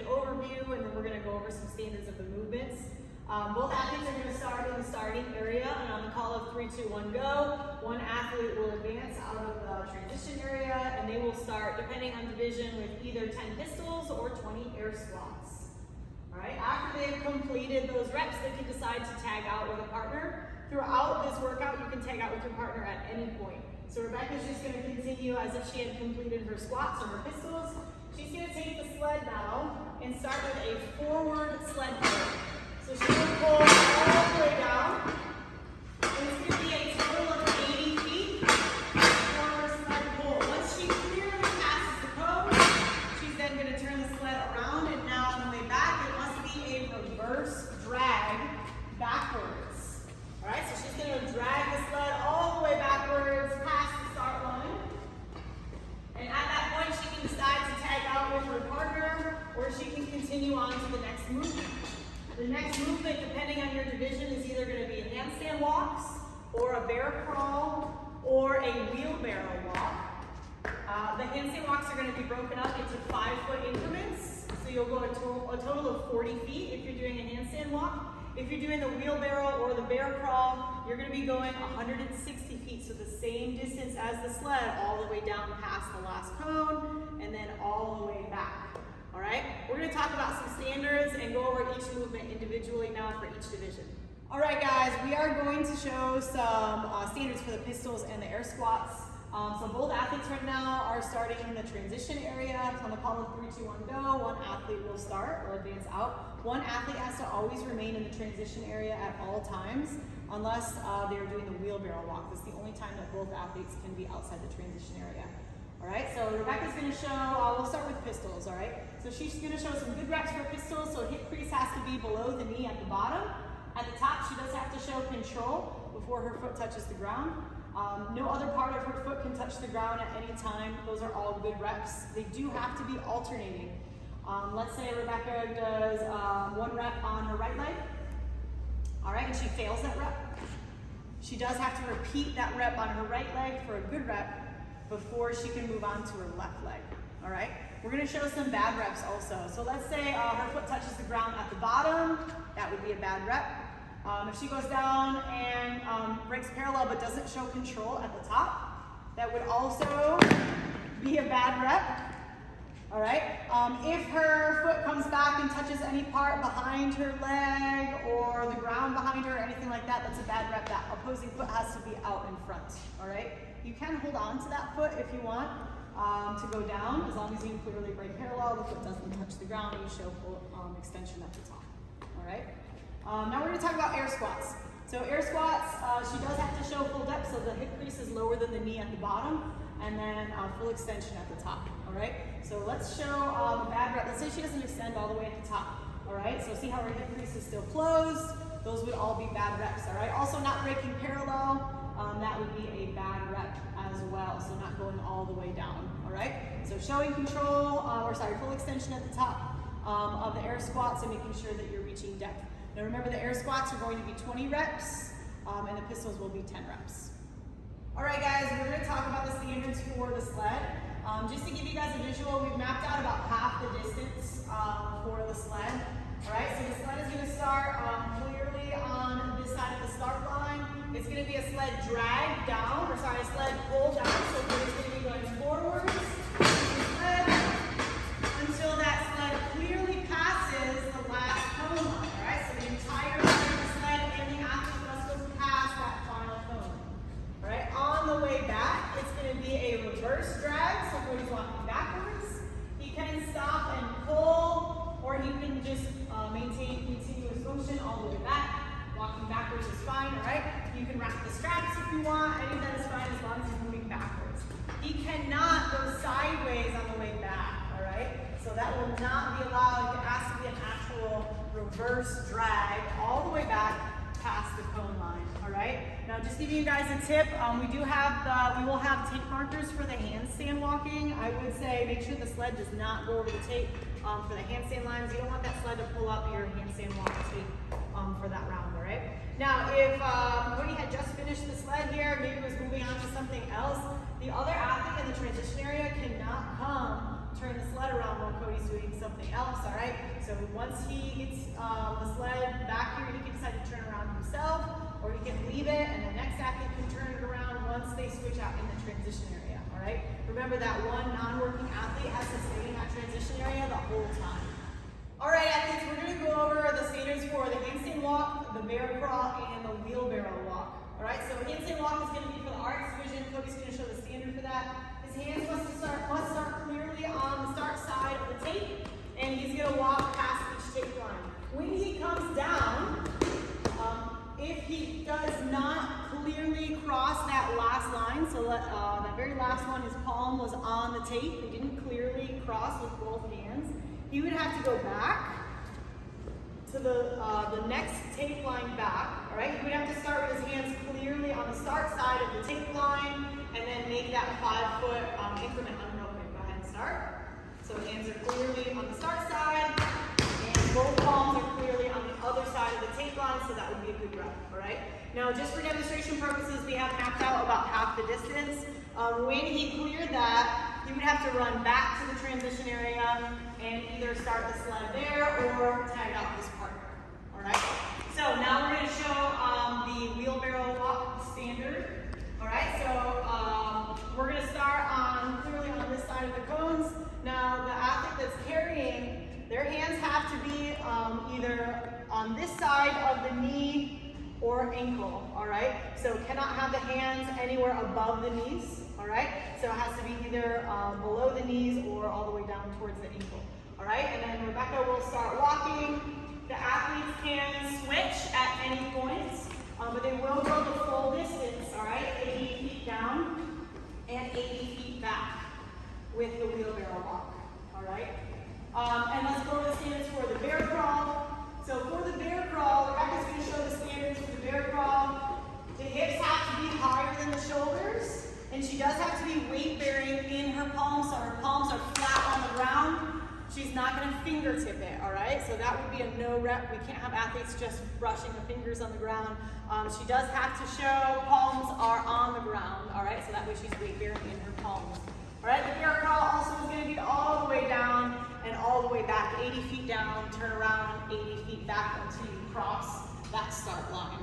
good overview, and then we're going to go over some standards of the movements. Both athletes are going to start in the starting area, and on the call of 3, 2, 1, go, one athlete will advance out of the transition area, and they will start, depending on division, with either 10 pistols or 20 air squats. All right, after they've completed those reps, they can decide to tag out with a partner. Throughout this workout, you can tag out with your partner at any point. So Rebecca's just going to continue as if she had completed her squats or her pistols. She's going to take the sled now and start with a forward sled pull. So she's going to pull all the way down. And it's going to be a total of 80 feet. Forward sled pull. Once she clearly passes the cone, she's then going to turn the sled around, and now on the way back, it must be a reverse drag backwards. All right, so she's going to drag the sled all the way backwards past the start line. And at that point, she can decide to tag out with her partner, or she can continue on to the next movement. The next movement, depending on your division, is either going to be handstand walks, or a bear crawl, or a wheelbarrow walk. The handstand walks are going to be broken up into 5-foot increments. So you'll go a total of 40 feet if you're doing a handstand walk. If you're doing the wheelbarrow or the bear crawl, you're going to be going 160 feet, so the same distance as the sled, all the way down past the last cone, and then all the way back. All right, we're going to talk about some standards and go over each movement individually now for each division. All right, guys, we are going to show some standards for the pistols and the air squats. So both athletes right now are starting in the transition area. So on the call of 3, 2, 1, go, one athlete will start or advance out. One athlete has to always remain in the transition area at all times, unless they're doing the wheelbarrow walk. That's the only time that both athletes can be outside the transition area. All right, so Rebecca's going to show, we'll start with pistols, all right? So she's going to show some good reps for pistols, so hip crease has to be below the knee at the bottom. At the top, she does have to show control before her foot touches the ground. No other part of her foot can touch the ground at any time. Those are all good reps. They do have to be alternating. Let's say Rebecca does 1 rep on her right leg, all right, and she fails that rep. She does have to repeat that rep on her right leg for a good rep before she can move on to her left leg, all right? We're gonna show some bad reps also. So let's say her foot touches the ground at the bottom. That would be a bad rep. If she goes down and breaks parallel but doesn't show control at the top, that would also be a bad rep. All right. If her foot comes back and touches any part behind her leg or the ground behind her or anything like that, that's a bad rep. That opposing foot has to be out in front. All right. You can hold on to that foot if you want to go down, as long as you clearly break parallel, the foot doesn't touch the ground, and you show full extension at the top. All right. Now we're going to talk about air squats. So air squats, she does have to show full depth, so the hip crease is lower than the knee at the bottom, and then full extension at the top. All right. So let's show a bad rep. Let's say she doesn't extend all the way at the top. All right. So see how her hip crease is still closed. Those would all be bad reps. All right. Also not breaking parallel. That would be a bad rep as well. So not going all the way down. All right. So showing control, full extension at the top of the air squats and making sure that you're reaching depth. Now remember, the air squats are going to be 20 reps, and the pistols will be 10 reps. All right, guys, we're going to talk about the standards for the sled. Just to give you guys a visual, we've mapped out about half the distance for the sled. All right, so the sled is going to start clearly on this side of the start line. It's going to be a sled drag down, a sled pull down. So we're just going to be going forwards until that sled clearly passes the last cone line. All right, so the entire line of the sled and the athlete must go past that final cone. All right, on the way back, it's going to be a reverse drag. So when he's walking backwards, he can stop and pull, or he can just maintain continuous motion all the way back. Walking backwards is fine, all right? You can wrap the straps if you want. Any of that is fine as long as he's moving backwards. He cannot go sideways on the way back, all right? So that will not be allowed. It has to be an actual reverse drag all the way back past the cone line, all right? Now, just giving you guys a tip, we will have tape markers for the handstand walking. I would say make sure the sled does not go over the tape for the handstand lines. You don't want that sled to pull up your handstand walk tape for that round, all right? Now, if Woody had just finished the sled here, maybe was moving on to something else, the other athlete in the transition area cannot come turn the sled around while Cody's doing something else, all right? So once he gets the sled back here, he can decide to turn around himself, or he can leave it, and the next athlete can turn it around once they switch out in the transition area, all right? Remember that one non-working athlete has to stay in that transition area the whole time. All right, athletes, we're gonna go over the standards for the handstand walk, the bear crawl, and the wheelbarrow walk. All right, so handstand walk is gonna be for the arts division. Cody's gonna show the standard for that. His hands must start clearly on the start side of the tape, and he's gonna walk past each tape line. When he comes down, if he does not clearly cross that last line, so that very last one, his palm was on the tape, he didn't clearly cross with both hands, he would have to go back to the next tape line back, all right? He would have to start with his hands clearly on the start side of the tape line, and then make that 5-foot increment unbroken. Go ahead and start. So hands are clearly on the start side, and both palms are clearly on the other side of the tape line, so that would be a good rep, all right? Now, just for demonstration purposes, we have mapped out about half the distance. When he cleared that, he would have to run back to the transition area and either start the sled there or tag out his partner, all right? So now we're gonna show the wheelbarrow walk standard, all right? So we're gonna start clearly on this side of the cones. Now the athlete that's carrying, their hands have to be either on this side of the knee or ankle, all right? So cannot have the hands anywhere above the knees, all right? So it has to be either below the knees or all the way down towards the ankle, all right? And then Rebecca will start walking. The athletes can switch at any point, but they will go the full distance, all right? 80 feet down and 80 feet back with the wheelbarrow walk, all right? And let's go over the standards for the bear crawl. So for the bear crawl, Rebecca's going to show the standards for the bear crawl. The hips have to be higher than the shoulders, and she does have to be weight bearing in her palms, so her palms are flat on the ground. She's not going to fingertip it, all right? So that would be a no rep. We can't have athletes just brushing the fingers on the ground. She does have to show palms are on the ground, all right? So that way she's weight bearing in her palms. All right, the bear crawl also is going to be all the way down and all the way back, 80 feet down, turn around, 80 feet back until you cross that start line.